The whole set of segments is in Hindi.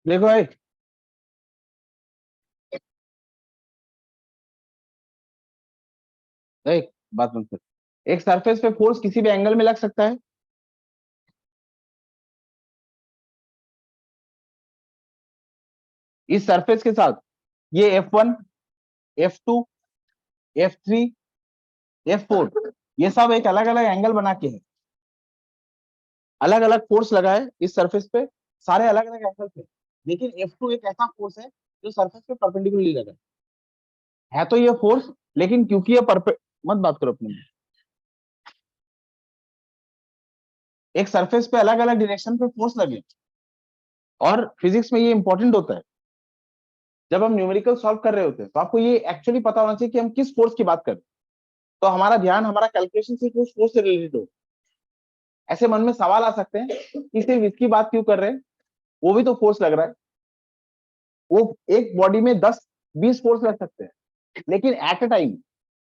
देखो भाई, एक बात मत कर। एक सरफेस पे फोर्स किसी भी एंगल में लग सकता है। इस सरफेस के साथ ये F1, F2, F3, F4, ये सब एक अलग अलग एंगल बना के है। अलग अलग फोर्स लगा है इस सरफेस पे, सारे अलग अलग एंगल पे। लेकिन F2 एक ऐसा फोर्स है जो सरफेस पे परपेंडिकुलरली लगा है तो ये फोर्स। लेकिन क्योंकि ये परपे मत बात करो अपने में। एक सरफेस पे अलग अलग डायरेक्शन पे फोर्स लगे। और फिजिक्स में ये इंपॉर्टेंट होता है। जब हम न्यूमेरिकल सॉल्व कर रहे होते हैं तो आपको ये एक्चुअली पता होना चाहिए कि हम किस फोर्स की बात कर रहे हैं। तो हमारा ध्यान, हमारा कैलकुलेशन सिर्फ उस फोर्स से रिलेटेड हो। ऐसे मन में सवाल आ सकते हैं कि सिर्फ इसकी बात क्यों कर रहे हैं, वो भी तो फोर्स लग रहा है। वो एक बॉडी में 10-20 फोर्स लग सकते हैं, लेकिन एट अ टाइम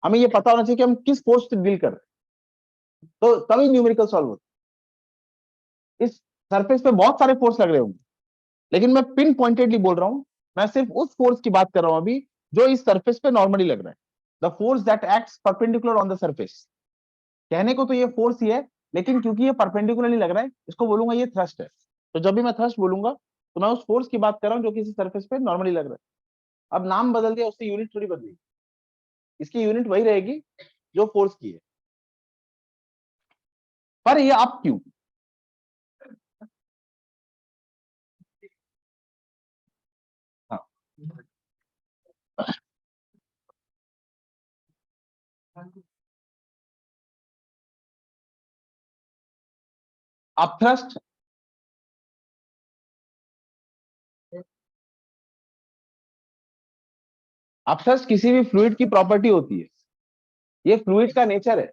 हमें ये पता होना चाहिए कि हम किस फोर्स से डील कर रहे हैं, तो तभी न्यूमेरिकल सॉल्व होता है। इस सरफेस पे बहुत सारे फोर्स लग रहे होंगे, लेकिन मैं पिन पॉइंटेडली बोल रहा हूं। मैं सिर्फ उस फोर्स की बात कर रहा हूं अभी जो इस सरफेस पे नॉर्मली लग रहा है। The force that acts perpendicular on the surface. कहने को तो ये फोर्स ही है, लेकिन क्योंकि ये परपेंडिकुलरली लग रहा है, इसको बोलूंगा ये थ्रस्ट है। तो जब भी मैं थ्रस्ट बोलूंगा तो मैं उस फोर्स की बात कर रहा हूँ जो किसी सरफेस पे नॉर्मली लग रहा है। अब नाम बदल दिया, उससे यूनिट थोड़ी बदली। इसकी यूनिट वही रहेगी जो फोर्स की है। पर ये आप क्यों? हाँ। आप थ्रस्ट, आप थ्रस्ट किसी भी फ्लूइड की प्रॉपर्टी होती है। ये फ्लूइड का नेचर है।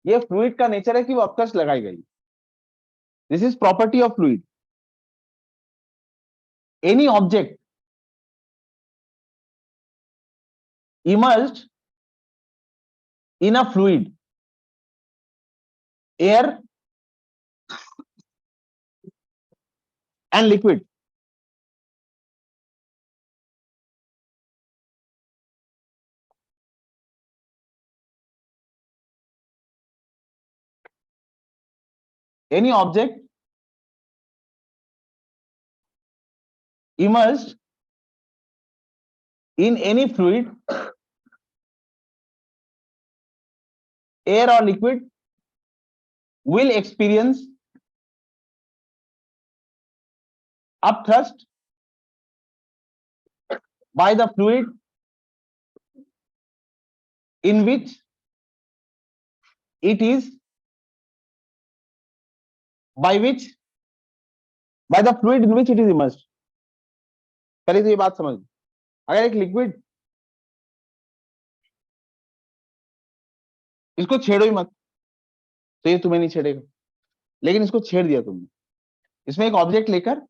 ये फ्लूइड का नेचर है कि वो अपथ्रस्ट लगाई गई। This is property of fluid. Any object immersed in a fluid, air and liquid, any object immersed in any fluid, air or liquid, will experience upthrust by the fluid in which it is, by which, by the fluid in which it is immersed। पहले तो ये बात समझ लो। अगर एक लिक्विड, इसको छेड़ो ही मत तो ये तुम्हें नहीं छेड़ेगा। लेकिन इसको छेड़ दिया तुमने, इसमें एक ऑब्जेक्ट लेकर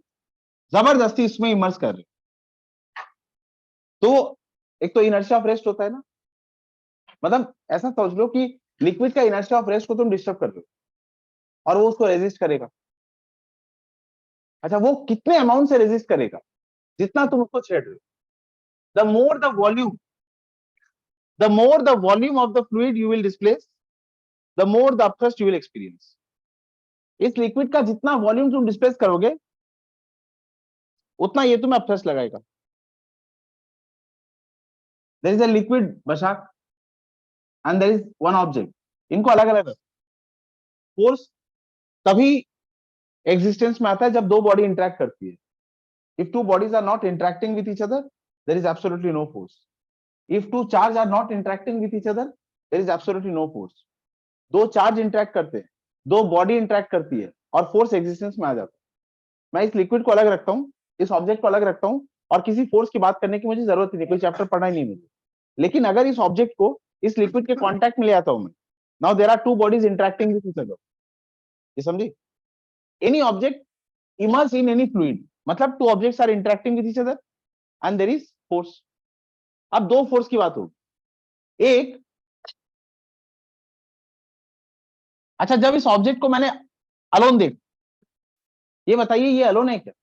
जबरदस्ती इसमें इमर्स कर रहे हो, तो एक तो इनर्शिया ऑफ रेस्ट होता है ना। मतलब ऐसा सोच लो कि लिक्विड का इनर्शिया ऑफ रेस्ट को तुम डिस्टर्ब कर रहे हो और वो उसको रेजिस्ट करेगा। अच्छा, वो कितने अमाउंट से रेजिस्ट करेगा? जितना तुम उसको छेड़ रहे हो। The more the volume, the more the volume of the fluid you will displace, the more the upthrust you will experience। इस लिक्विड का जितना वॉल्यूम तुम डिस्प्लेस करोगे, उतना ये तुम्हें अपथ्रस्ट लगाएगा। देयर इज अ लिक्विड बशाक and there is one object. इनको अलग अलग फोर्स तभी एग्जिस्टेंस में आता है जब दो बॉडी इंटरेक्ट करती है। If two bodies are not interacting with each other, there is absolutely no force. If two charge are not interacting with each other, there is absolutely no force. दो चार्ज इंटरेक्ट करते हैं, दो बॉडी इंटरेक्ट करती है और फोर्स एग्जिस्टेंस में आ जाता है। मैं इस लिक्विड को अलग रखता हूँ, इस ऑब्जेक्ट को अलग रखता हूँ, और किसी फोर्स की बात करने की मुझे जरूरत ही नहीं, कोई चैप्टर पढ़ना ही नहीं मुझे। लेकिन अगर इस ऑब्जेक्ट को इस लिक्विड के कांटेक्ट में ले आता हूं मैं, now there are two bodies interacting with each other. ये समझी? Any object immerse in any fluid, मतलब two objects are interacting with each other and there is force. अब दो फोर्स की बात होगी। एक, अच्छा जब इस ऑब्जेक्ट को मैंने अलोन देख, ये बताइए ये अलोन है क्या?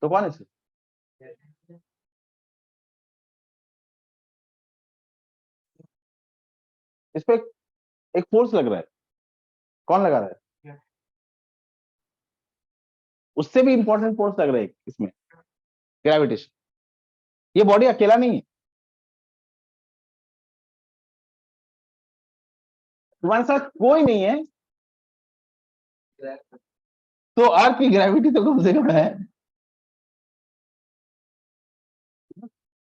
तो कौन है? इस पे एक फोर्स लग रहा है, कौन लगा रहा है? उससे भी इंपॉर्टेंट फोर्स लग रहा है इसमें, ग्रेविटेशन। ये बॉडी अकेला नहीं है, तुम्हारे साथ कोई नहीं है, तो अर्थ की ग्रेविटी तो कम से कम है।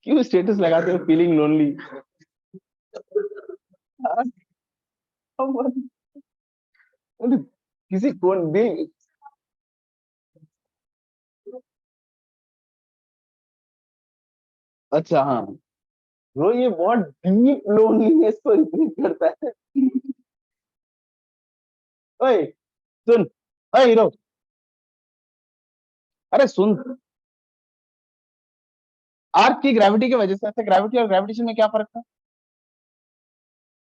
क्यों स्टेटस लगाते हो फीलिंग लोनली? किसी कौन भी। अच्छा हाँ, ब्रो ये बहुत डीप लोनलीनेस को रिप्रेजेंट करता है। ओए सुन, ओए हीरो, अरे सुन, अर्थ की ग्रेविटी की वजह से, ग्रेविटी और ग्रेविटेशन में क्या फर्क था?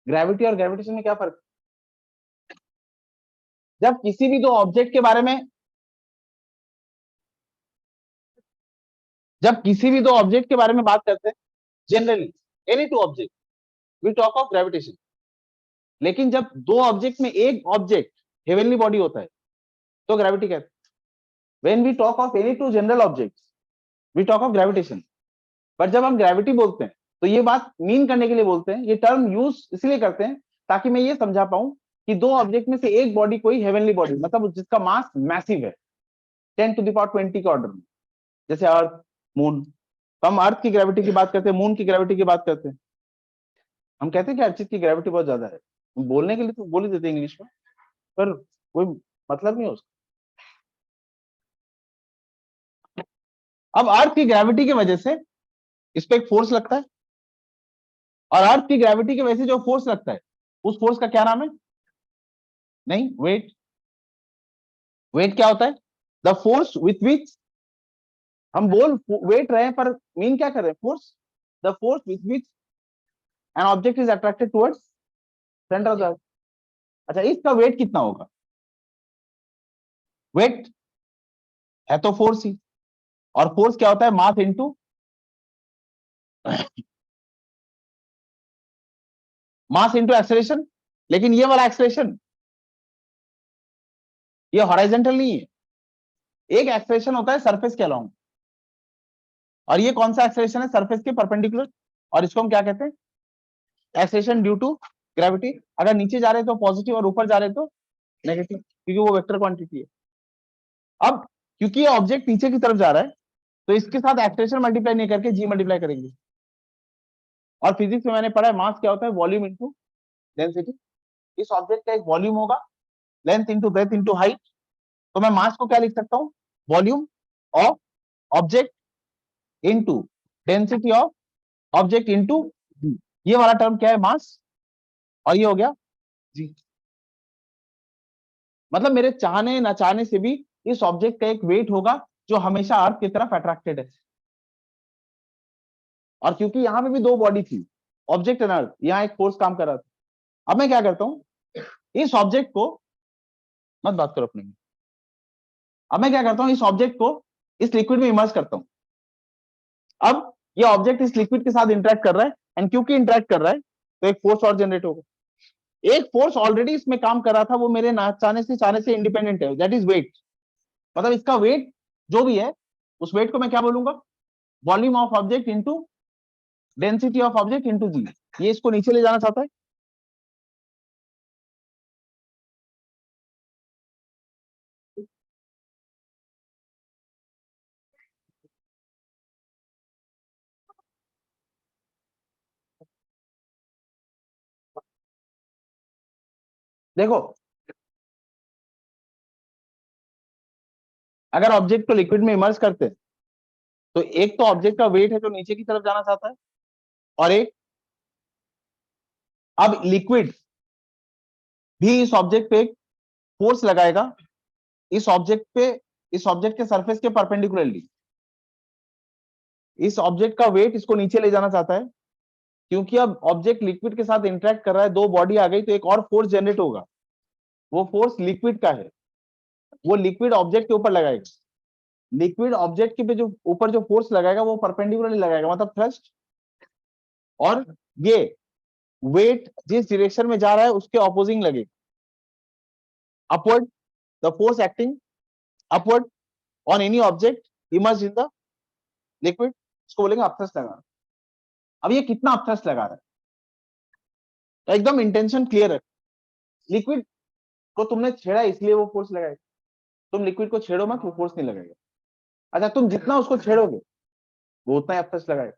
ग्रेविटी और ग्रेविटेशन में क्या फर्क? जब किसी भी दो ऑब्जेक्ट के बारे में, जब किसी भी दो ऑब्जेक्ट के बारे में बात करते हैं, generally any two object, we talk of gravitation. लेकिन जब दो ऑब्जेक्ट में एक ऑब्जेक्ट हेवनली बॉडी होता है, तो ग्रेविटी कहते हैं। When we talk of any two general objects, we talk of gravitation. But जब हम ग्रेविटी बोलते हैं, तो ये बात मीन करने के लिए बोलते हैं, ये टर्म यूज इसलिए करते हैं ताकि मैं ये समझा पाऊं कि दो ऑब्जेक्ट में से एक बॉडी कोई हेवनली बॉडी, मतलब जिसका मास मैसिव है, 10⁻20 के ऑर्डर में, जैसे अर्थ, मून। तो हम अर्थ की ग्रेविटी की बात करते हैं, मून की ग्रेविटी की बात करते हैं, हम कहते हैं कि हर चीज की ग्रेविटी बहुत ज्यादा है। बोलने के लिए तो बोल ही देते हैं इंग्लिश में, पर कोई मतलब नहीं है उसका। अब अर्थ की ग्रेविटी की वजह से इस पे एक फोर्स लगता है, और अर्थ की ग्रेविटी की वजह से जो फोर्स लगता है, उस फोर्स का क्या नाम है? नहीं, वेट। वेट क्या होता है? द फोर्स विथ विच, हम बोल वेट रहे हैं पर मीन क्या कर रहे हैं? Force. The force with which an object is attracted towards centre of the earth. अच्छा, इसका वेट कितना होगा? वेट है तो फोर्स ही, और फोर्स क्या होता है? Mass into, mass into acceleration. लेकिन ये वाला एक्सेलरेशन, ये हॉरिजॉन्टल नहीं है। एक एक्सेलरेशन होता है सरफेस के अलोंग, और ये कौन सा एक्सेलरेशन है? सरफेस के परपेंडिकुलर। और इसको हम क्या कहते हैं? Acceleration due to gravity. अगर नीचे जा रहे हैं तो पॉजिटिव, और ऊपर जा रहे हैं तो नेगेटिव, क्योंकि वो वेक्टर क्वांटिटी है। अब क्योंकि ये ऑब्जेक्ट नीचे की तरफ जा रहा है, तो इसके साथ एक्सेलरेशन मल्टीप्लाई नहीं करके जी मल्टीप्लाई करेंगे। और फिजिक्स में मैंने पढ़ा है, मास क्या होता है? Volume into density. इस ऑब्जेक्ट का एक वॉल्यूम होगा, length into breadth into height. तो मैं मास को क्या लिख सकता हूँ? Volume of object into density of object into g. ये वाला टर्म क्या है? मास। और ये हो गया जी। मतलब मेरे चाहने ना चाहने से भी इस ऑब्जेक्ट का एक वेट होगा, जो हमेशा अर्थ की तरफ अट्रैक्टेड है। और क्योंकि यहां पे भी दो बॉडी थी, ऑब्जेक्ट एंड अर्थ, यहाँ एक फोर्स काम कर रहा था। अब मैं क्या करता हूं, इस ऑब्जेक्ट को, मत बात करो अपने में। अब मैं क्या करता हूं, इस ऑब्जेक्ट को इस लिक्विड में इमर्स करता हूं। अब ये ऑब्जेक्ट इस लिक्विड के साथ इंटरेक्ट कर रहा है, एंड क्योंकि इंटरेक्ट कर रहा है, तो एक फोर्स और जनरेट होगा। एक फोर्स ऑलरेडी इसमें काम कर रहा था, वो मेरे ना चाहने से इंडिपेंडेंट है, दैट इज वेट। मतलब इसका वेट जो भी है, उस वेट को मैं क्या बोलूंगा? Volume of object into density of object into g. ये इसको नीचे ले जाना चाहता है। देखो, अगर ऑब्जेक्ट को लिक्विड में इमर्स करते हैं, तो एक तो ऑब्जेक्ट का वेट है जो नीचे की तरफ जाना चाहता है, और एक, अब लिक्विड भी इस ऑब्जेक्ट पे एक फोर्स लगाएगा, इस ऑब्जेक्ट पे, इस ऑब्जेक्ट के सरफेस के परपेंडिकुलरली। इस ऑब्जेक्ट का वेट इसको नीचे ले जाना चाहता है, क्योंकि अब ऑब्जेक्ट लिक्विड के साथ इंटरेक्ट कर रहा है, दो बॉडी आ गई, तो एक और फोर्स जनरेट होगा। वो फोर्स लिक्विड का है, वो लिक्विड ऑब्जेक्ट के ऊपर लगाएगा। लिक्विड ऑब्जेक्ट के पे जो ऊपर जो फोर्स लगाएगा वो परपेंडिकुलरली लगाएगा, मतलब थ्रस्ट, और ये वेट जिस डायरेक्शन में जा रहा है उसके ऑपोजिंग लगेगा, upward, the force acting upward on any object emerged in the liquid, इसको बोलेंगे अपथ्रस्ट लगा। अब ये कितना अपथ्रस्ट लगा रहा है, तो एकदम इंटेंशन क्लियर है, लिक्विड को तुमने छेड़ा इसलिए वो फोर्स लगाएगा, तुम लिक्विड को छेड़ो मत, वो फोर्स नहीं लगाएगा। अच्छा, तुम जितना उसको छेड़ोगे वो उतना ही अपथ्रस्ट लगाएगा।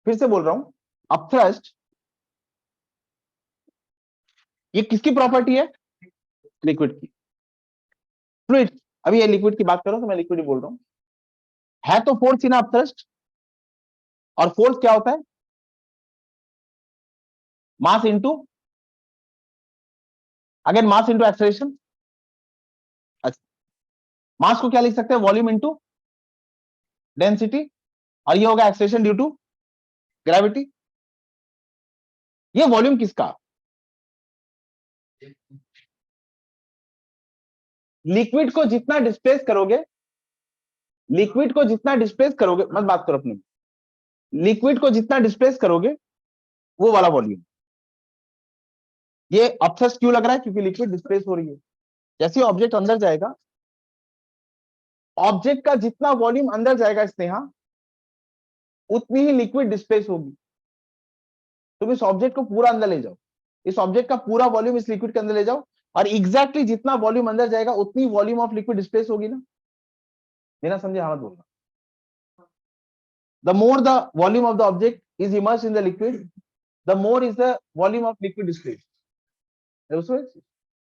फिर से बोल रहा हूं, अपथ्रस्ट ये किसकी प्रॉपर्टी है, लिक्विड की। फ्लूइड, अभी ये लिक्विड की बात करो तो मैं लिक्विड ही बोल रहा हूं, है तो फोर्स इन अपथ्रस्ट, और फोर्स क्या होता है, mass into, again mass into acceleration. अच्छा, मास को क्या लिख सकते हैं, वॉल्यूम इंटू डेंसिटी, और ये होगा एक्सेलरेशन ड्यू टू ग्रेविटी। ये वॉल्यूम किसका, लिक्विड को जितना डिस्प्लेस करोगे, लिक्विड को जितना डिस्प्लेस करोगे, मत बात करो अपनी, लिक्विड को जितना डिस्प्लेस करोगे वो वाला वॉल्यूम। ये अपथ्रस्ट क्यों लग रहा है, क्योंकि लिक्विड डिस्प्लेस हो रही है। जैसे ऑब्जेक्ट अंदर जाएगा, ऑब्जेक्ट का जितना वॉल्यूम अंदर जाएगा स्नेहा, उतनी ही लिक्विड डिस्प्लेस होगी। तुम इस ऑब्जेक्ट को पूरा अंदर ले जाओ, इस ऑब्जेक्ट का पूरा वॉल्यूम इस लिक्विड के अंदर ले जाओ, और एग्जैक्टली जितना वॉल्यूम अंदर जाएगा उतनी वॉल्यूम ऑफ लिक्विड डिस्प्लेस होगी ना। बिना समझे हाँ मत बोलना। The more the volume of the object is immersed in the liquid, the more is the volume of liquid displaced.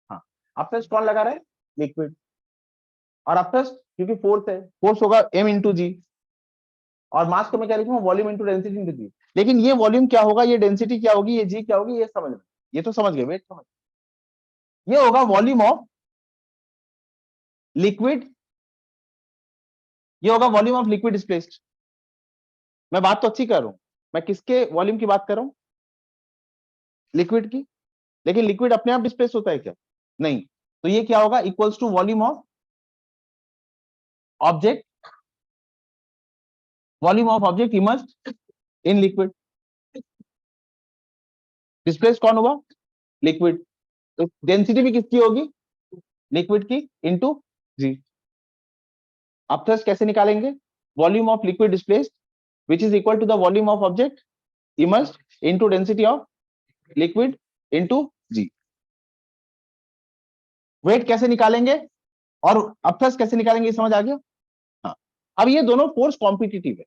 हाँ, अपथ्रस्ट कौन लगा रहा है, लिक्विड, और अपथ्रस्ट क्योंकि फोर्स है, फोर्स होगा m इंटू जी, और मास को मैं क्या लिखूंगा, वॉल्यूम इंटू डेंसिटी इंटू जी। लेकिन ये वॉल्यूम क्या होगा, ये डेंसिटी क्या होगी, ये जी क्या होगी, ये समझ, ये तो समझ गए, वेट समझ, ये होगा वॉल्यूम ऑफ लिक्विड, ये होगा वॉल्यूम ऑफ लिक्विड डिस्प्लेस्ड। मैं बात तो अच्छी कर रहा हूं, मैं किसके वॉल्यूम की बात कर रहा हूं, लिक्विड की। लेकिन लिक्विड अपने आप डिस्प्लेस होता है क्या, नहीं, तो ये क्या होगा, equals to volume of object, volume of object emerged in liquid. Displace कौन होगा, लिक्विड, तो डेंसिटी भी किसकी होगी, लिक्विड की इंटू जी। अपथ्रस्ट कैसे निकालेंगे, volume of liquid displaced which is equal to the volume of object emerged into density of liquid into g. Weight कैसे निकालेंगे और अपथ्रस्ट कैसे निकालेंगे, समझ आ गया। हाँ, अब ये दोनों फोर्स कॉम्पिटिटिव है,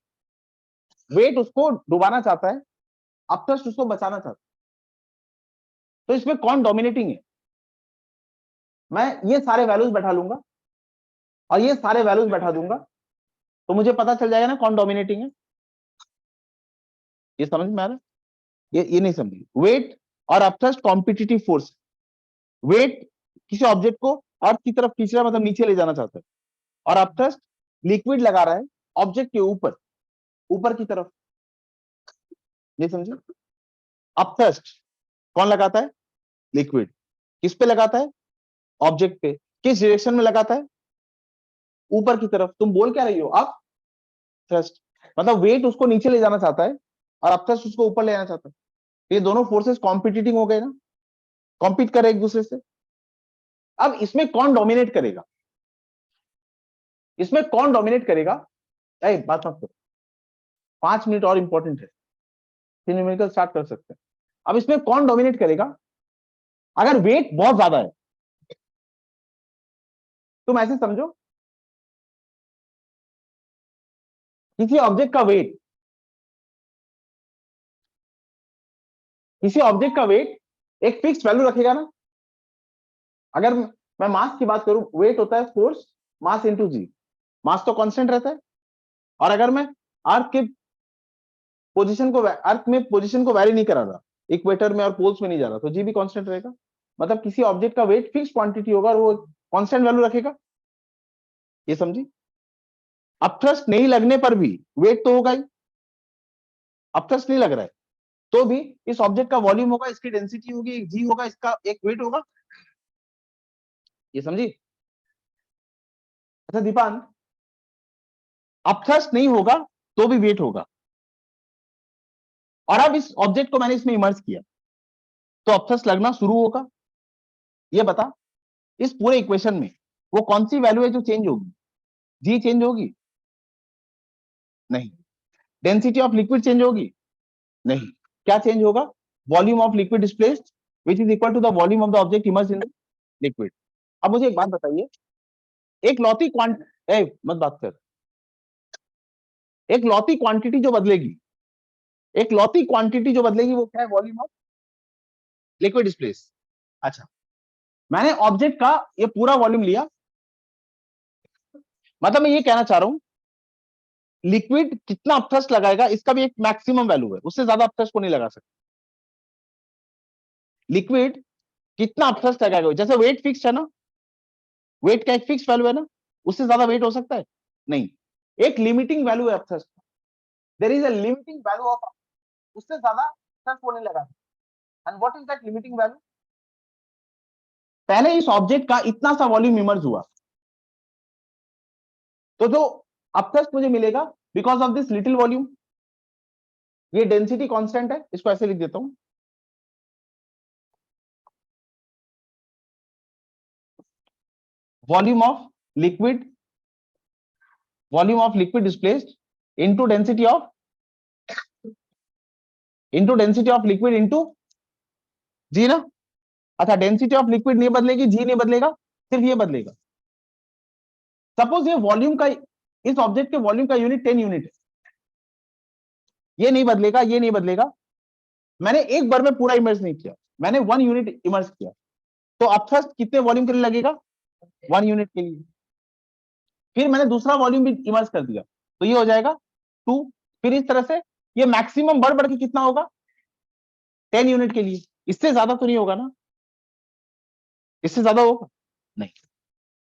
वेट उसको डुबाना चाहता है, अपथ्रस्ट उसको बचाना चाहता है, तो इसमें कौन डोमिनेटिंग है, मैं ये सारे वैल्यूज बैठा लूंगा और ये सारे वैल्यूज बैठा दूंगा, तो मुझे पता चल जाएगा ना कौन डोमिनेटिंग है। ये समझ में आ रहा है, ये नहीं समझी, वेट और अपथ्रस्ट कॉम्पिटिटिव फोर्स, वेट किसी ऑब्जेक्ट को अर्थ की तरफ खींच रहा है, मतलब नीचे ले जाना चाहता है, और अपथ्रस्ट लिक्विड लगा रहा है ऑब्जेक्ट के ऊपर, ऊपर की तरफ। ये समझे, अपथ्रस्ट कौन लगाता है, लिक्विड, किस पे लगाता है, ऑब्जेक्ट पे, किस डायरेक्शन में लगाता है, ऊपर की तरफ। तुम बोल क्या रही हो, अप थ्रस्ट, मतलब वेट उसको नीचे ले जाना चाहता है और अपथ्रस्ट उसको ऊपर ले जाना चाहता है। ये दोनों फोर्सेस कॉम्पिटिटिंग हो गए ना, कॉम्पीट करे एक दूसरे से। अब इसमें कौन डोमिनेट करेगा, इसमें कौन डोमिनेट करेगा, बात मत करो, 5 मिनट और इंपॉर्टेंट है, फिर न्यूमेरिकल स्टार्ट कर सकते हैं। अब इसमें कौन डोमिनेट करेगा, अगर वेट बहुत ज्यादा है, तुम ऐसे समझो, किसी ऑब्जेक्ट का वेट, किसी ऑब्जेक्ट का वेट एक फिक्स वैल्यू रखेगा ना। अगर मैं मास की बात करूं, वेट होता है फोर्स मास इंटू जी, मास तो कांस्टेंट रहता है, और अगर मैं अर्थ के पोजीशन को, अर्थ में पोजीशन को वैरी नहीं करा रहा, इक्वेटर में और पोल्स में नहीं जा रहा, तो जी भी कांस्टेंट रहेगा। मतलब किसी ऑब्जेक्ट का वेट फिक्स क्वांटिटी होगा और वो कांस्टेंट वैल्यू रखेगा। ये समझी, अपथ्रस्ट नहीं लगने पर भी वेट तो होगा ही, अपथ्रस्ट नहीं लग रहा है तो भी इस ऑब्जेक्ट का वॉल्यूम होगा, इसकी डेंसिटी होगी, एक जी होगा, इसका एक वेट होगा। ये समझी। अच्छा दीपान, अपथ्रस्ट नहीं होगा तो भी वेट होगा। और अब इस ऑब्जेक्ट को मैंने इसमें इमर्ज किया तो अपथ्रस्ट लगना शुरू होगा। ये बता इस पूरे इक्वेशन में वो कौन सी वैल्यू है जो चेंज होगी? जी चेंज होगी? नहीं। डेंसिटी ऑफ लिक्विड चेंज होगी? नहीं। क्या चेंज होगा? Volume of liquid displaced which is equal to the volume of the object emerged in liquid. अब मुझे एक बात बताइए, एक लौती क्वांट मत बात कर, एक लौती क्वांटिटी जो बदलेगी, एक लौती क्वांटिटी जो बदलेगी वो क्या है? Volume of liquid displace. अच्छा, मैंने ऑब्जेक्ट का ये पूरा वॉल्यूम लिया, मतलब मैं ये कहना चाह रहा हूं लिक्विड कितना अपथ्रस्ट लगाएगा इसका भी एक मैक्सिमम वैल्यू है, उससे ज्यादा अपथ्रस्ट को नहीं लगा सकता। लिक्विड कितना अपथ्रस्ट लगाएगा, जैसे वेट फिक्स है ना, वेट का एक फिक्स वैल्यू है ना, उससे ज्यादा वेट हो सकता है? नहीं। एक लिमिटिंग वैल्यू है upthrust, there is a limiting value of, उससे ज्यादा अपथ्रस्ट को नहीं लगा सकता। And what is that limiting value? पहले इस ऑब्जेक्ट का इतना सा वॉल्यूम इमर्ज हुआ तो जो अपथ्रस्ट मुझे मिलेगा because of this little volume, ये डेंसिटी कांस्टेंट है, इसको ऐसे लिख देता हूं, volume of liquid, volume of liquid displaced into density of, into density of liquid into g ना। अच्छा, डेंसिटी ऑफ लिक्विड नहीं बदलेगी, जी नहीं बदलेगा, सिर्फ ये बदलेगा। सपोज ये वॉल्यूम का, इस ऑब्जेक्ट के वॉल्यूम का यूनिट 10 यूनिट है, ये नहीं बदलेगा, ये नहीं बदलेगा। मैंने एक बार में पूरा इमर्ज नहीं किया, मैंने 1 यूनिट इमर्ज किया, तो अपथ्रस्ट कितने वॉल्यूम के लिए लगेगा? 1 यूनिट के लिए। फिर मैंने दूसरा वॉल्यूम भी इमर्ज कर दिया तो ये हो जाएगा 2। फिर इस तरह से ये मैक्सिमम बढ़ बढ़ के कितना होगा? 10 यूनिट के लिए। इससे ज्यादा तो नहीं होगा ना? इससे ज्यादा होगा? नहीं।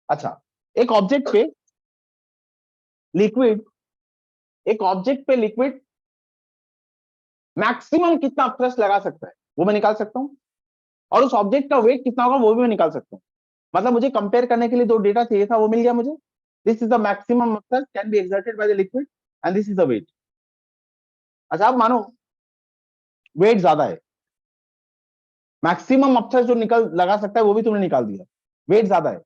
अच्छा, एक ऑब्जेक्ट पे लिक्विड, एक ऑब्जेक्ट पे लिक्विड मैक्सिमम कितना अपथ्रस्ट लगा सकता है वो मैं निकाल सकता हूं, और उस ऑब्जेक्ट का वेट कितना होगा वो भी मैं निकाल सकता हूं। मतलब मुझे कंपेयर करने के लिए दो डेटा चाहिए था, वो मिल गया मुझे। This is the maximum upthrust can be exerted by the liquid and this is the weight. अच्छा, अब मानो वेट ज्यादा है, मैक्सिमम अपथ्रस्ट जो निकल लगा सकता है वो भी तुमने निकाल दिया, वेट ज्यादा है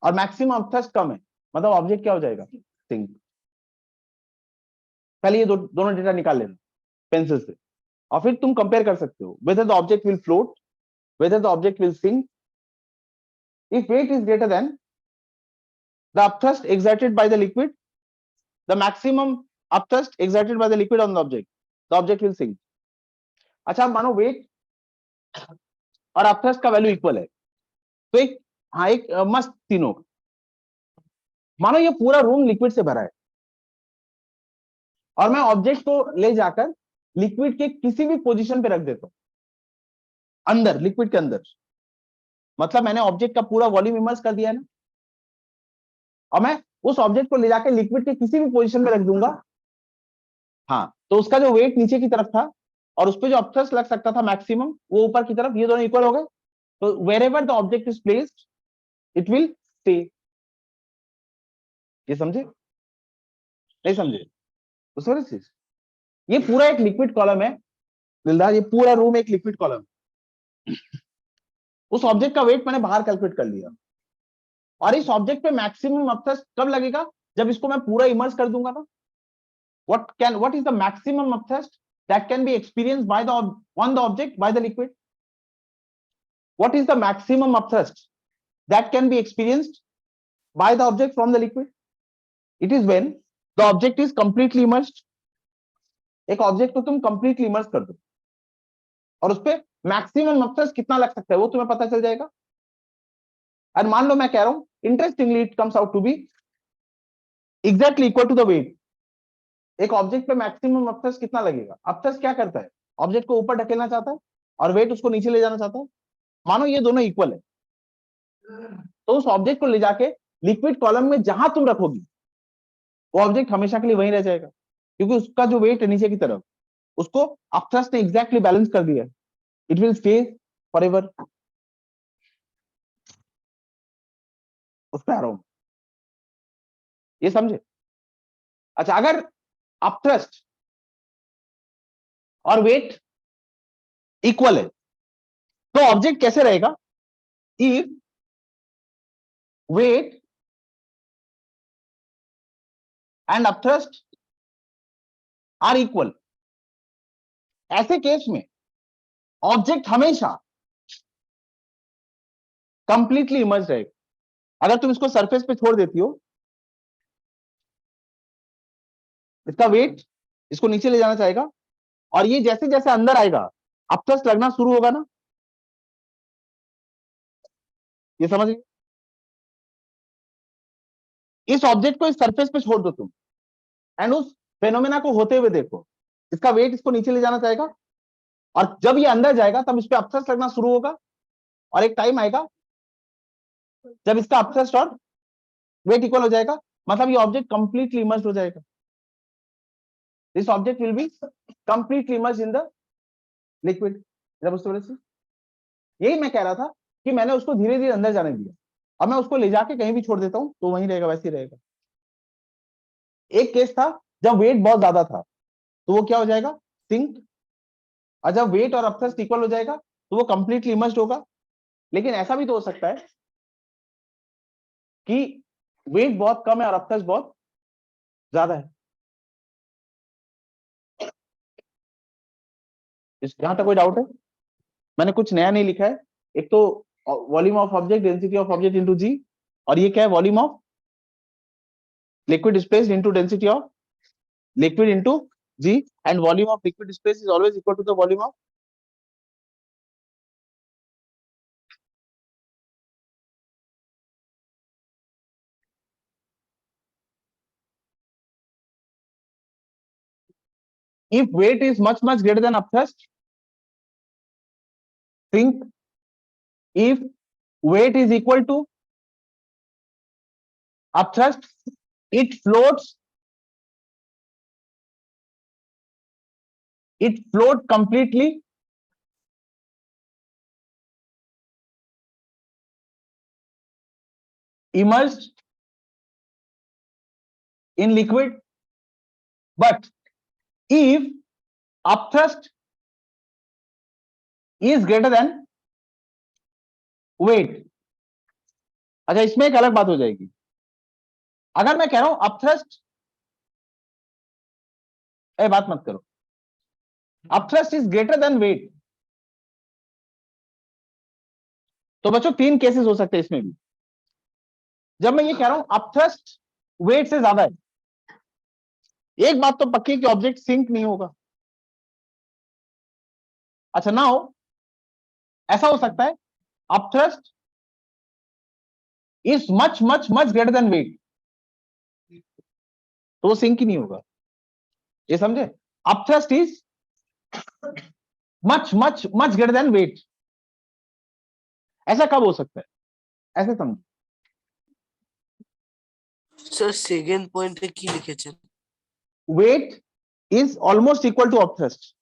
और मैक्सिमम अपथ्रस्ट कम है, मतलब ऑब्जेक्ट क्या हो जाएगा? सिंक। पहले ये दोनों डेटा निकाल लेना पेंसिल से, और फिर तुम कंपेयर कर सकते हो whether the object will float, whether the object will sink. If weight is greater than the upthrust exerted by the liquid, the maximum upthrust exerted by the liquid on the object will sink. अच्छा, मानो वेट और अपथ्रस्ट का वैल्यू इक्वल है, तो एक, हाँ, एक मस्त तीनों, मानो ये पूरा रूम लिक्विड से भरा है और मैं ऑब्जेक्ट को ले जाकर लिक्विड के किसी भी पोजीशन पे रख देता हूं, अंदर, लिक्विड के अंदर, मतलब मैंने ऑब्जेक्ट का पूरा वॉल्यूम इमर्ज कर दिया है ना, और मैं उस ऑब्जेक्ट को ले जाकर लिक्विड के किसी भी पोजीशन में रख दूंगा, हाँ, तो उसका जो वेट नीचे की तरफ था और उस पर जो अपथ्रस्ट लग सकता था मैक्सिमम, वो ऊपर की तरफ, ये दोनों इक्वल हो गए, तो wherever the object is placed it will stay. ये समझे? नहीं समझे? तो सर चीज, ये पूरा एक लिक्विड कॉलम है दिलदार, ये पूरा रूम एक लिक्विड कॉलम, उस ऑब्जेक्ट का वेट मैंने बाहर कैलकुलेट कर लिया, और इस ऑब्जेक्ट पे मैक्सिमम अपथ्रस्ट कब लगेगा? जब इसको मैं पूरा इमर्ज कर दूंगा ना। what is the maximum upthrust that can be experienced by the on the object by the liquid? What is the maximum upthrust that can be experienced by the object from the liquid? It is when the object is completely immersed. एक ऑब्जेक्ट को तुम कंप्लीटली इमर्स कर दो और उस पर मैक्सिमम अपथ्रस्ट कितना लग सकता है वो तुम्हें पता चल जाएगा। और मान लो मैं कह रहा हूं interestingly it comes out to be exactly equal to the weight. एक ऑब्जेक्ट पे मैक्सिमम अपथ्रस्ट कितना लगेगा? अपथ्रस्ट क्या करता है? ऑब्जेक्ट को ऊपर ढकेलना चाहता है और वेट उसको नीचे ले जाना चाहता है। मानो ये दोनों इक्वल है, तो उस ऑब्जेक्ट को ले जाके लिक्विड कॉलम में जहां तुम रखोगी वो ऑब्जेक्ट हमेशा के लिए वहीं रह जाएगा, क्योंकि उसका जो वेट है नीचे की तरफ, उसको अपथ्रस्ट ने एग्जैक्टली बैलेंस कर दिया। It will stay forever. उस पे आ रहा हूं, ये समझे? अच्छा, अगर अपथ्रस्ट और वेट इक्वल है तो ऑब्जेक्ट कैसे रहेगा? If weight and upthrust are equal, ऐसे केस में ऑब्जेक्ट हमेशा कंप्लीटली इमर्ज रहेगा। अगर तुम इसको सरफेस पे छोड़ देती हो, इसका वेट इसको नीचे ले जाना चाहेगा और ये जैसे जैसे अंदर आएगा अपथ्रस्ट लगना शुरू होगा ना, ये समझ गए? इस ऑब्जेक्ट को इस सरफेस पे छोड़ दो तुम एंड उस फेनोमेना को होते हुए देखो, इसका वेट इसको नीचे ले जाना चाहेगा और जब ये अंदर जाएगा तब इस पे अपथ्रस्ट लगना शुरू होगा और एक टाइम आएगा जब इसका अपथ्रस्ट और वेट इक्वल हो जाएगा, मतलब ये ऑब्जेक्ट कंप्लीटली इमर्ज हो जाएगा। This object will be completely emerge in the liquid. यही मैं कह रहा था कि मैंने उसको धीरे धीरे अंदर जाने दिया, अब मैं उसको ले जाके कहीं भी छोड़ देता हूं तो वहीं रहेगा, वैसे ही रहेगा। एक केस था जब वेट बहुत ज्यादा था तो वो क्या हो जाएगा? सिंक। और जब वेट और अपथ्रस्ट इक्वल हो जाएगा तो वो कंप्लीटली इमर्ज्ड होगा। लेकिन ऐसा भी तो हो सकता है कि वेट बहुत कम है और अपथ्रस्ट बहुत ज्यादा है। इस जहां तक कोई डाउट है? मैंने कुछ नया नहीं लिखा है। एक तो volume of object, density of object into g, और ये क्या है? Volume of liquid space into density of liquid into g, and volume of liquid space is always equal to the volume of if weight is much greater than upthrust. Think if weight is equal to upthrust, it floats completely immersed in liquid. But if upthrust is greater than weight, अच्छा इसमें एक अलग बात हो जाएगी। अगर मैं कह रहा हूं अपथ्रस्ट, बात मत करो, upthrust is greater than weight, तो बच्चों तीन केसेस हो सकते हैं इसमें भी। जब मैं ये कह रहा हूं अपथ्रस्ट वेट से ज्यादा है, एक बात तो पक्की कि ऑब्जेक्ट सिंक नहीं होगा। अच्छा नाउ ऐसा हो सकता है upthrust is much greater than weight, तो वो सिंक ही नहीं होगा। ये समझे? Upthrust is much greater than weight, ऐसा कब हो सकता है? ऐसे समझो। सर सेकेंड पॉइंट की लिखेছেন weight is almost equal to upthrust.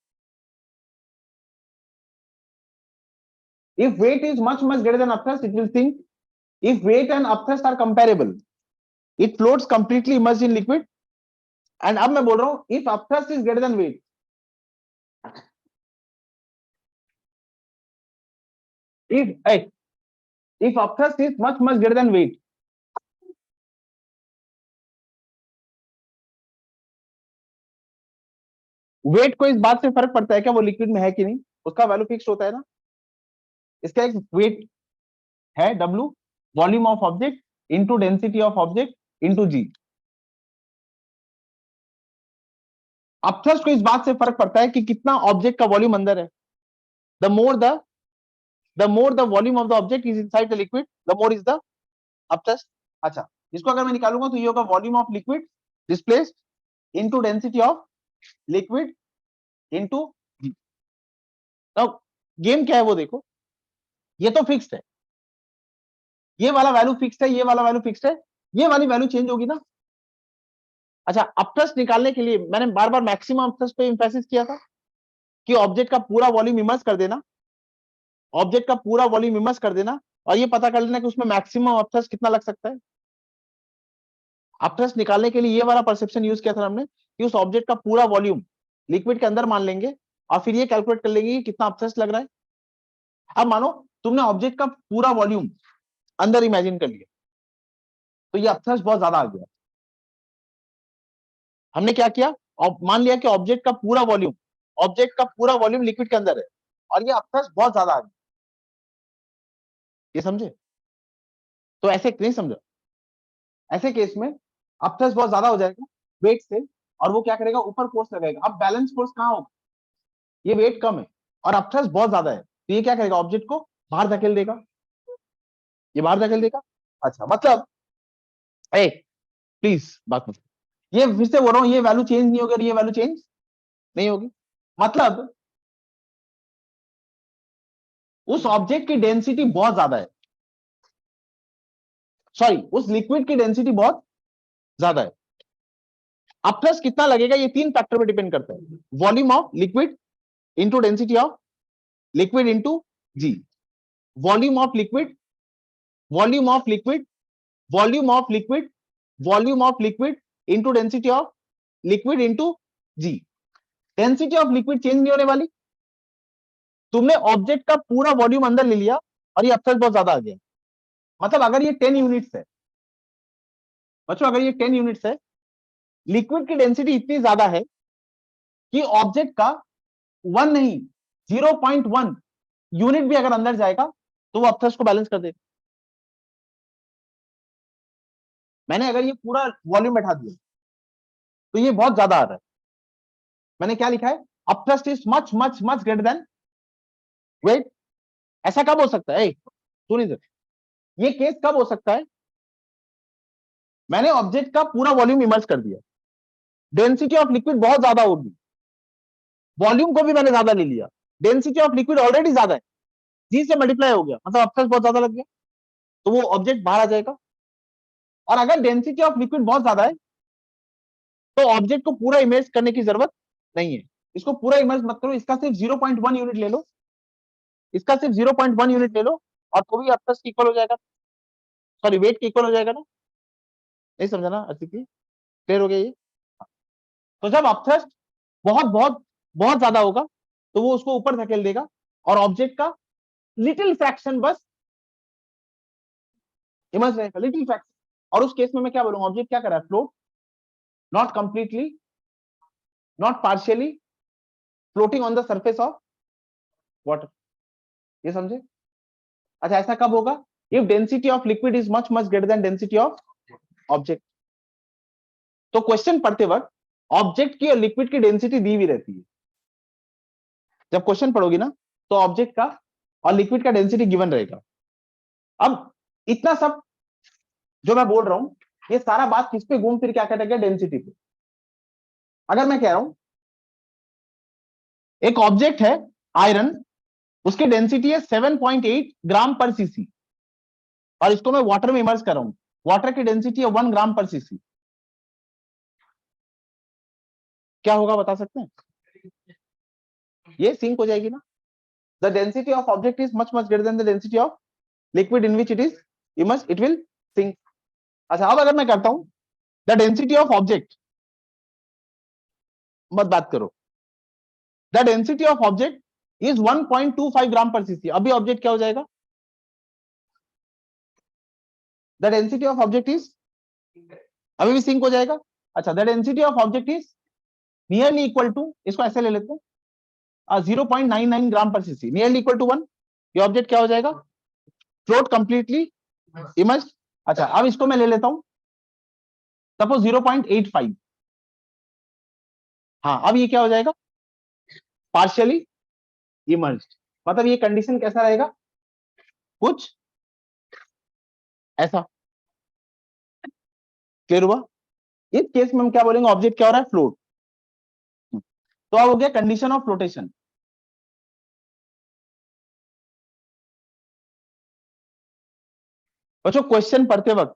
If weight is much greater than upthrust, it will sink. If weight and upthrust are comparable, it floats completely immersed in liquid. And अब मैं बोल रहा हूं if upthrust is greater than weight, if upthrust is much greater than weight, weight को इस बात से फर्क पड़ता है क्या वो लिक्विड में है कि नहीं? उसका वैल्यू फिक्स होता है ना। इसका एक वेट है W, volume of object into density of object into g. Upthrust को इस बात से फर्क पड़ता है कि कितना ऑब्जेक्ट का वॉल्यूम अंदर है। The more the volume of the object is inside the liquid, the more is the upthrust. अच्छा, इसको अगर मैं निकालूंगा तो ये होगा volume of liquid displaced into density of liquid into g. अब गेम क्या है वो देखो, ये तो फिक्स्ड है, ये वाला वैल्यू फिक्स्ड है, ये वाला वैल्यू फिक्स्ड है, ये वाली वैल्यू चेंज होगी ना। अच्छा, अपथ्रस्ट निकालने के लिए मैंने बार बार मैक्सिमम अपथ्रस्ट पे एम्फेसिस किया था कि ऑब्जेक्ट का पूरा वॉल्यूम इमर्स कर देना, ऑब्जेक्ट का पूरा वॉल्यूम इमर्स कर देना और ये पता कर लेना कि उसमें मैक्सिमम अपथ्रस्ट कितना लग सकता है। अपथ्रस्ट निकालने के लिए ये वाला परसेप्शन यूज किया था हमने कि उस ऑब्जेक्ट का पूरा वॉल्यूम लिक्विड के अंदर मान लेंगे और फिर ये कैलकुलेट कर लेंगे कि कितना अपथ्रस्ट लग रहा है। अब मानो तुमने ऑब्जेक्ट का पूरा वॉल्यूम अंदर इमेजिन कर लिया, तो ये अपथ्रस्ट बहुत ज्यादा आ गया। हमने क्या किया, मान लिया कि ऑब्जेक्ट का पूरा वॉल्यूम लिक्विड के अंदर है और ये अपथ्रस्ट बहुत ज्यादा आ गया। ये समझे? तो ऐसे नहीं समझो, ऐसे केस में अपथ्रस्ट बहुत ज्यादा हो जाएगा वेट से और वो क्या करेगा, ऊपर फोर्स लगाएगा। अब बैलेंस फोर्स कहां होगा, ये वेट कम है और अपथ्रस्ट बहुत ज्यादा है, तो ये क्या करेगा, ऑब्जेक्ट को बाहर धकेल देगा, ये बाहर धकेल देगा। अच्छा मतलब ए प्लीज बात मत, ये फिर से बोल रहा हूं, ये वैल्यू चेंज नहीं होगी और ये वैल्यू चेंज नहीं होगी। मतलब उस ऑब्जेक्ट की डेंसिटी बहुत ज्यादा है, सॉरी उस लिक्विड की डेंसिटी बहुत ज्यादा है। अपथ्रस्ट कितना लगेगा ये तीन फैक्टर पे डिपेंड करता है, volume of liquid into density of liquid into g, volume of liquid, volume of liquid, volume of liquid, volume of liquid into density of liquid into g. Density of liquid change नहीं होने वाली, तुमने ऑब्जेक्ट का पूरा वॉल्यूम अंदर ले लिया और ये अपथ्रस्ट बहुत ज्यादा आ गया। मतलब अगर ये 10 यूनिट्स है बच्चों, अगर ये 10 यूनिट्स है, लिक्विड की डेंसिटी इतनी ज्यादा है कि ऑब्जेक्ट का 1 नहीं 0.1 यूनिट भी अगर अंदर जाएगा तो वो अपथ्रस्ट को बैलेंस कर देगा। मैंने अगर ये पूरा वॉल्यूम बैठा दिया तो ये बहुत ज्यादा आ रहा है। मैंने क्या लिखा है, upthrust is much much much greater than weight. ऐसा कब हो सकता है, सुनिए सर, ये केस कब हो सकता है, मैंने ऑब्जेक्ट का पूरा वॉल्यूम इमर्ज कर दिया, डेंसिटी ऑफ लिक्विड बहुत ज्यादा होगी, वॉल्यूम को भी मैंने ज्यादा ले लिया, डेंसिटी ऑफ लिक्विड ऑलरेडी ज्यादा है, जी से मल्टीप्लाई हो गया, मतलब अपथ्रस्ट बहुत ज्यादा लग गया, तो वो ऑब्जेक्ट बाहर आ जाएगा। और अगर डेंसिटी ऑफ लिक्विड बहुत ज्यादा है तो ऑब्जेक्ट को पूरा इमेज करने की जरूरत नहीं है, इसको पूरा इमेज मत करो, इसका सिर्फ 0.1 यूनिट ले लो, इसका सिर्फ 0.1 यूनिट ले लो और तो भी अपथ्रस्ट इक्वल हो जाएगा, सॉरी वेट के इक्वल हो जाएगा ना। नहीं समझा ना अतिथि, क्लियर हो गया ये? तो जब अपथ्रस्ट बहुत बहुत बहुत ज्यादा होगा तो वो उसको ऊपर धकेल देगा और ऑब्जेक्ट का लिटिल फ्रैक्शन बस इमर्ज रहेगा, लिटिल फ्रैक्शन। और उस केस में मैं क्या बोलूंगा, ऑब्जेक्ट क्या कर रहा है, float, not completely, not partially floating on the surface of water. ये समझे? अच्छा ऐसा कब होगा, if density of liquid is much much greater then density of object. तो क्वेश्चन पढ़ते वक्त ऑब्जेक्ट की और लिक्विड की डेंसिटी दी हुई रहती है, जब क्वेश्चन पढ़ोगी ना तो ऑब्जेक्ट का और लिक्विड का डेंसिटी गिवन रहेगा। अब इतना सब जो मैं बोल रहा हूं ये सारा बात किस पे घूम फिर क्या कटेगा, डेंसिटी पे। अगर मैं कह रहा हूं एक ऑब्जेक्ट है आयरन, उसकी डेंसिटी है 7.8 ग्राम पर सीसी और इसको मैं वाटर में इमर्ज कर रहा हूं, वाटर की डेंसिटी है 1 ग्राम पर सीसी, क्या होगा बता सकते हैं? ये सिंक हो जाएगी ना, the density of object is much much greater than the density of liquid in which it is emerge, it will sink. अच्छा अब अगर मैं करता हूं द डेंसिटी ऑफ ऑब्जेक्ट, मत बात करो, the density of object is 1.25 gram per cc, अभी ऑब्जेक्ट क्या हो जाएगा, the density of object is, अभी भी सिंक हो जाएगा। अच्छा the density of object is nearly equal to, इसको ऐसे ले लेते हैं 0.99 ग्राम per CC, nearly equal to 1, ये ऑब्जेक्ट क्या हो जाएगा, फ्लोट कंप्लीटली इमर्ज। अच्छा अब इसको मैं ले लेता हूं सपोज 0.85, हाँ अब ये क्या हो जाएगा, पार्शियली इमर्ज। मतलब ये कंडीशन कैसा रहेगा, कुछ ऐसा, क्लियर हुआ? इस केस में हम क्या बोलेंगे, ऑब्जेक्ट क्या हो रहा है, फ्लोट। तो अब हो गया कंडीशन ऑफ फ्लोटेशन। बच्चों क्वेश्चन पढ़ते वक्त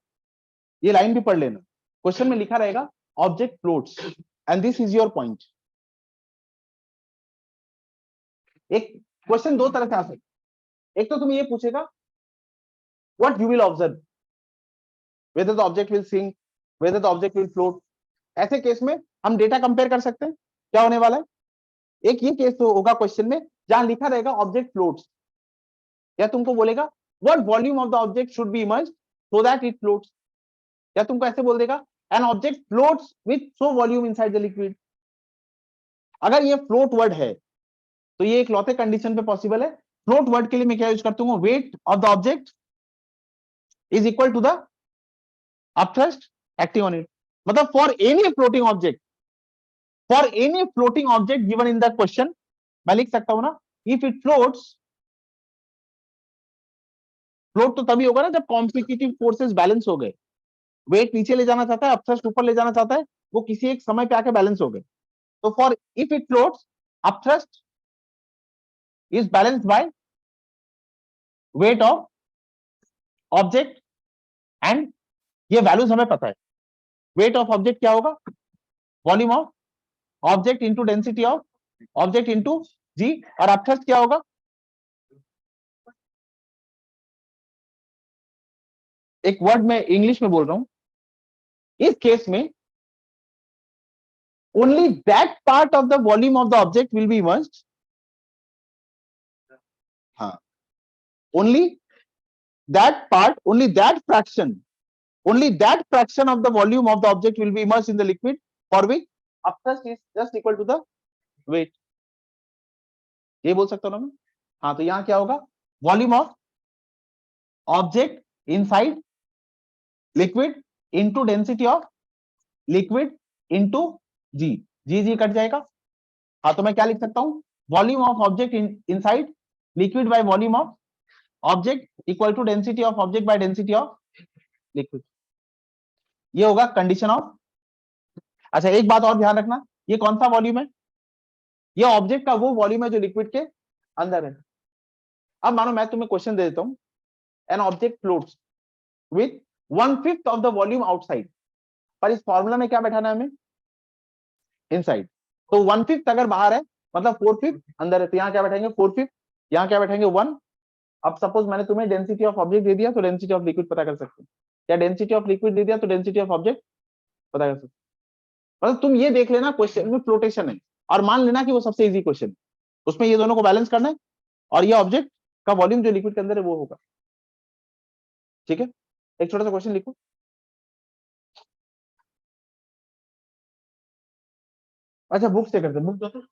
ये लाइन भी पढ़ लेना, क्वेश्चन में लिखा रहेगा object floats and this is your point. एक क्वेश्चन दो तरह से आ सकता, एक तो तुम्हें ये पूछेगा what you will observe, whether the object will sink whether the object will float। ऐसे केस में हम डेटा कंपेयर कर सकते हैं। क्या होने वाला है, एक ये केस तो होगा क्वेश्चन में जहां लिखा रहेगा ऑब्जेक्ट फ्लोट्स, या तुमको बोलेगा what volume of the object should be immersed so that it floats, या तुमको ऐसे बोल देगा an object floats with so volume inside the liquid. अगर ये फ्लोट वर्ड है तो ये एक लौते कंडीशन पे पॉसिबल है। फ्लोट वर्ड के लिए मैं क्या यूज करता हूँ, weight of the object is equal to the upthrust acting on it. मतलब for any floating object, for any floating object given in the question, मैं लिख सकता हूं ना, इफ इट फ्लोट्स, फ्लोट तो तभी होगा ना जब कॉम्पिटिटिव फोर्सेस बैलेंस हो गए, वेट नीचे ले जाना चाहता है, अपथ्रस्ट ऊपर ले जाना चाहता है, वो किसी एक समय पे आके बैलेंस हो गए। तो for if it floats, upthrust is balanced by weight of object, and ये वैल्यूज हमें पता है। वेट ऑफ ऑब्जेक्ट क्या होगा, volume of object into density of object into g, और अपथ्रस्ट क्या होगा, एक वर्ड में इंग्लिश में बोल रहा हूं, इस केस में only that part of the volume of the object will be immersed, only that part, only that fraction, only that fraction of the volume of the object will be immersed in the liquid for which upthrust is just equal to the weight। ये बोल सकता हूं ना मैं। हाँ, तो यहां क्या होगा, volume of object inside liquid into density of liquid into g, g g cut जाएगा। हाँ, तो मैं क्या लिख सकता हूं, volume of object inside liquid by volume of object equal to density of object by density of liquid. ये होगा कंडीशन ऑफ। अच्छा, एक बात और ध्यान रखना, ये कौन सा वॉल्यूम है, ये ऑब्जेक्ट का वो वॉल्यूम है जो लिक्विड के अंदर है। अब मानो मैं तुम्हें क्वेश्चन दे देता हूं, N object floats with 1/5 of the volume outside, पर इस फॉर्मूला में क्या बैठाना है हमें, इनसाइड। तो 1/5 अगर बाहर है मतलब 4/5 अंदर है, तो यहाँ क्या बैठेंगे 4/5, यहाँ क्या बैठेंगे 1। अब सपोज मैंने तुम्हें डेंसिटी ऑफ ऑब्जेक्ट दे दिया तो डेंसिटी ऑफ लिक्विड पता कर सकते हैं, या डेंसिटी ऑफ लिक्विड दे दिया तो डेंसिटी ऑफ ऑब्जेक्ट पता कर सकते हैं। मतलब तुम ये देख लेना क्वेश्चन में फ्लोटेशन है, और मान लेना कि वो सबसे इजी क्वेश्चन है, उसमें ये दोनों को बैलेंस करना है, और ये ऑब्जेक्ट का वॉल्यूम जो लिक्विड के अंदर है वो होगा। ठीक है, एक छोटा सा क्वेश्चन लिखो। अच्छा, बुक से करते, बुक दो,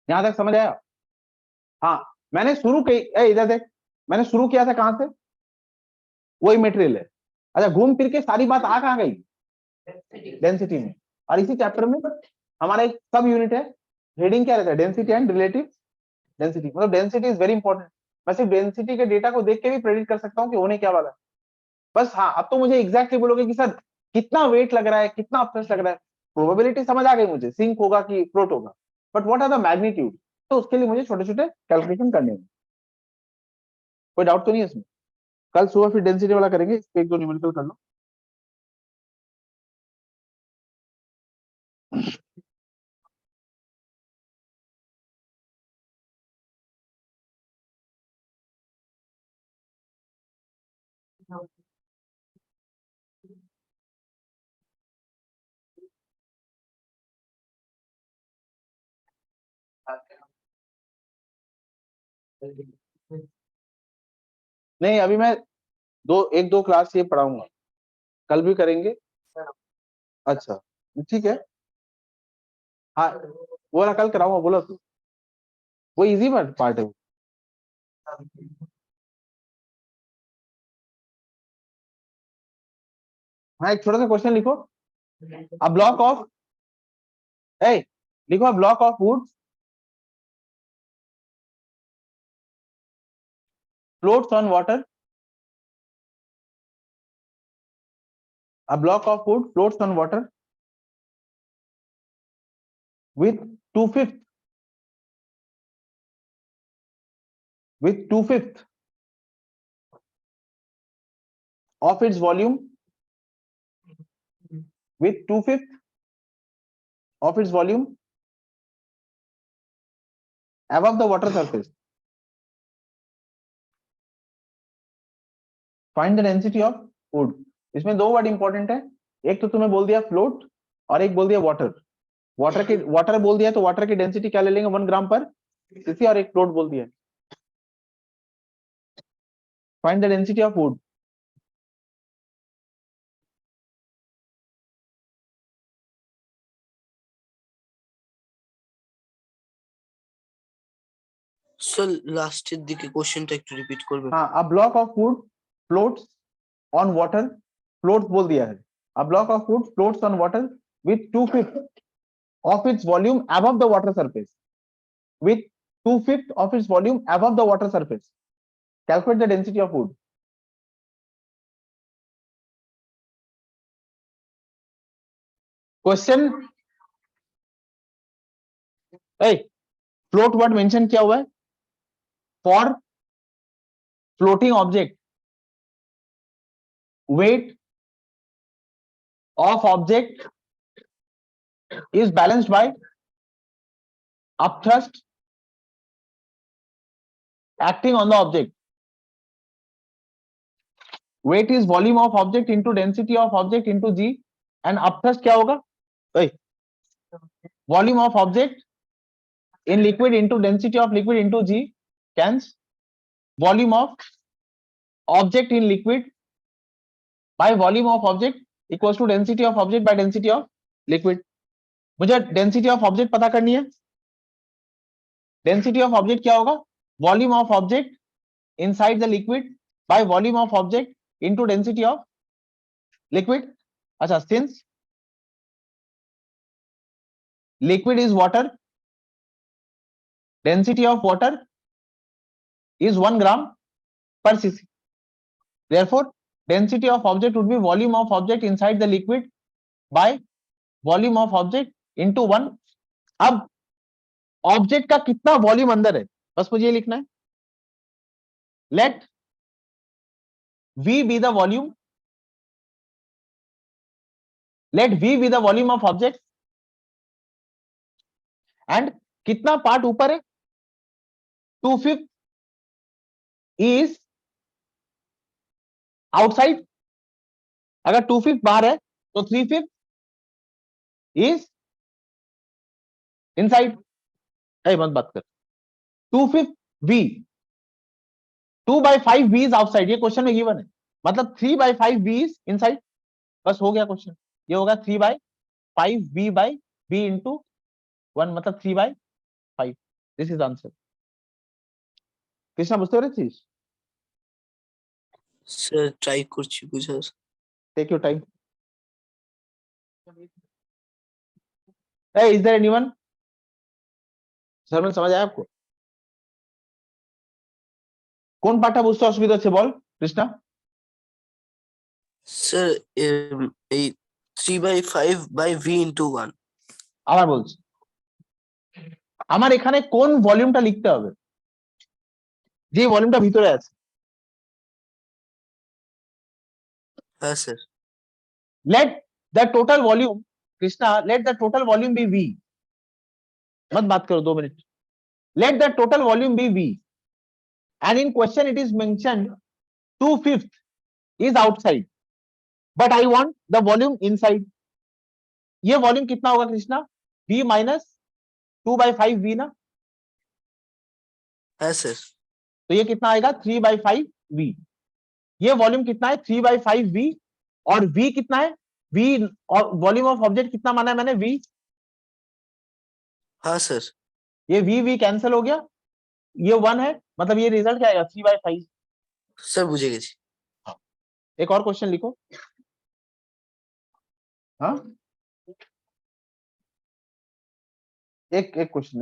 यहां तक समझ आया। हाँ, मैंने शुरू की, इधर देख, मैंने शुरू किया था कहां से, वही मटेरियल है। अच्छा, घूम फिर के सारी बात आ कहां गई, डेंसिटी में। और इसी चैप्टर में हमारा एक सब यूनिट है, हेडिंग क्या रहता है, डेंसिटी एंड रिलेटिव डेंसिटी। मतलब डेंसिटी इज वेरी इंपॉर्टेंट। मैं सिर्फ डेंसिटी के डेटा को देख के भी प्रेडिक्ट कर सकता हूँ कि होने क्या वाला है। बस हाँ, अब तो मुझे एग्जैक्टली बोलोगे कि सर कितना वेट लग रहा है, कितना अपरेस लग रहा है, प्रोबेबिलिटी समझ आ गई मुझे, सिंक होगा कि फ्लोट होगा, but what are the magnitude, तो उसके लिए मुझे छोटे छोटे कैलकुलेशन करने हैं। कोई डाउट तो नहीं है इसमें। कल सुबह फिर डेंसिटी वाला करेंगे, इस पे एक दो न्यूमेरिकल कर लो। नहीं, अभी मैं एक दो क्लास ये पढ़ाऊंगा, कल भी करेंगे। अच्छा, ठीक है। हाँ, वो वाला कल कराऊंगा, बोलो तू, वो इजी पार्ट है वो। हाँ, एक छोटा सा क्वेश्चन लिखो, अ ब्लॉक ऑफ, ए लिखो, a block of would floats on water, a block of wood floats on water with 2/5 with 2/5 of its volume, with 2/5 of its volume above the water surface, find the density of food. इसमें दो वर्ड इंपॉर्टेंट है, एक तो तुम्हें बोल दिया फ्लोट और एक बोल दिया वाटर। वाटर बोल दिया तो वाटर की डेंसिटी क्या ले लेंगे 1 ग्राम पर सीसी, और एक फ्लोट बोल दिया। Find the density of food. Sir লাস্টের দিকে কোশ্চেনটা একটু রিপিট করবেন? हाँ, a block of food floats on water, floats बोल दिया है। A block of food floats on water with 2/5 of its volume above the water surface. With 2/5 of its volume above the water surface. Calculate the density of food. Question. Hey, float word mention किया हुआ है for floating object. Weight of object is balanced by upthrust acting on the object. Weight is volume of object into density of object into g, and upthrust क्या होगा? Volume of object in liquid into density of liquid into g, cans volume of object in liquid by volume of object equals to density of object by density of liquid. मुझे density of object पता करनी है। density of object क्या होगा? volume of object inside the liquid by volume of object into density of liquid. अच्छा, since liquid is water, density of water is 1 gram per cc. Therefore, density of object would be volume of object inside the liquid by volume of object into 1. अब ऑब्जेक्ट का कितना वॉल्यूम अंदर है, बस मुझे ये लिखना है। Let V be the volume, let V be the volume of object, and कितना पार्ट ऊपर है? 2/5 is outside. अगर 2/5 बाहर है तो 3/5 is inside. मत बात कर। 2/5 V, 2/5 V is outside, ये क्वेश्चन में गिवन है, मतलब 3/5 V is inside। बस हो गया क्वेश्चन। ये होगा 3/5 V by V into 1, मतलब 3/5। This is answer. कृष्णा বুঝতে পেরেছিস? স্যার ট্রাই করছি বুঝার। Take your time. Hey, is there anyone? समझ आया आपको? কোন পাঠটা বুঝতে অসুবিধা হচ্ছে বল কৃষ্ণা? স্যার এই 3/5/v/1। আবার বলছি, আমার এখানে কোন ভলিউমটা লিখতে হবে, যে ভলিউমটা ভিতরে আছে। হ্যাঁ sir. let the total volume, Krishna, let the total volume be V। मत बात करो 2 minute. let the total volume be V, and in question it is mentioned 2/5 is outside, but I want the volume inside। ये वॉल्यूम कितना होगा कृष्णा? V minus 2/5 V ना? হ্যাঁ স্যার। तो ये कितना आएगा? 3/5 V। ये वॉल्यूम कितना है? 3/5 V। और V कितना है? V और वॉल्यूम ऑफ ऑब्जेक्ट कितना माना है मैंने? V। हाँ सर। ये V कैंसिल हो गया, ये 1 है, मतलब ये रिजल्ट क्या आएगा? 3/5। স্যার বুঝে গেছি। एक और क्वेश्चन लिखो। हाँ, एक क्वेश्चन,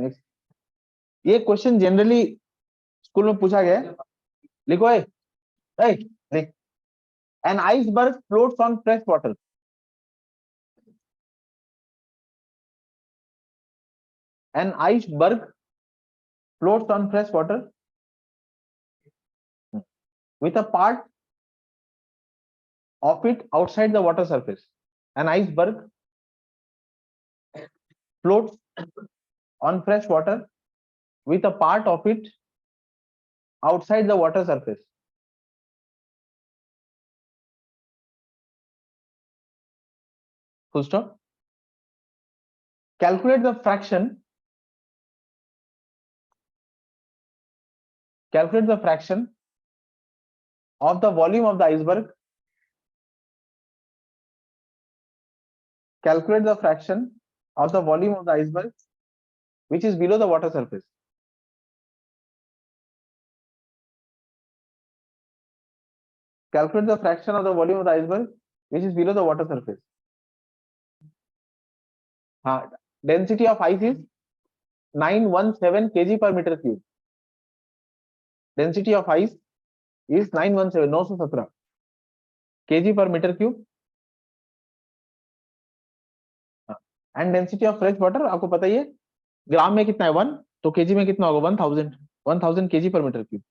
ये क्वेश्चन जनरली स्कूल में पूछा गया है। लिखो लिख। An iceberg floats on fresh water. An iceberg floats on fresh water with a part of it outside the water surface. An iceberg floats on fresh water with a part of it outside the water surface. full stop. Calculate the fraction of the volume of the iceberg. Calculate the fraction of the volume of the iceberg which is below the water surface. Calculate the fraction of the volume of the iceberg which is below the water surface. Density of ice is 917 kg per meter cube. Density of ice is 917 kg per meter cube. And density of fresh water आपको पता ही है, ग्राम में कितना है 1, तो केजी में कितना होगा 1000 केजी पर मीटर क्यूब.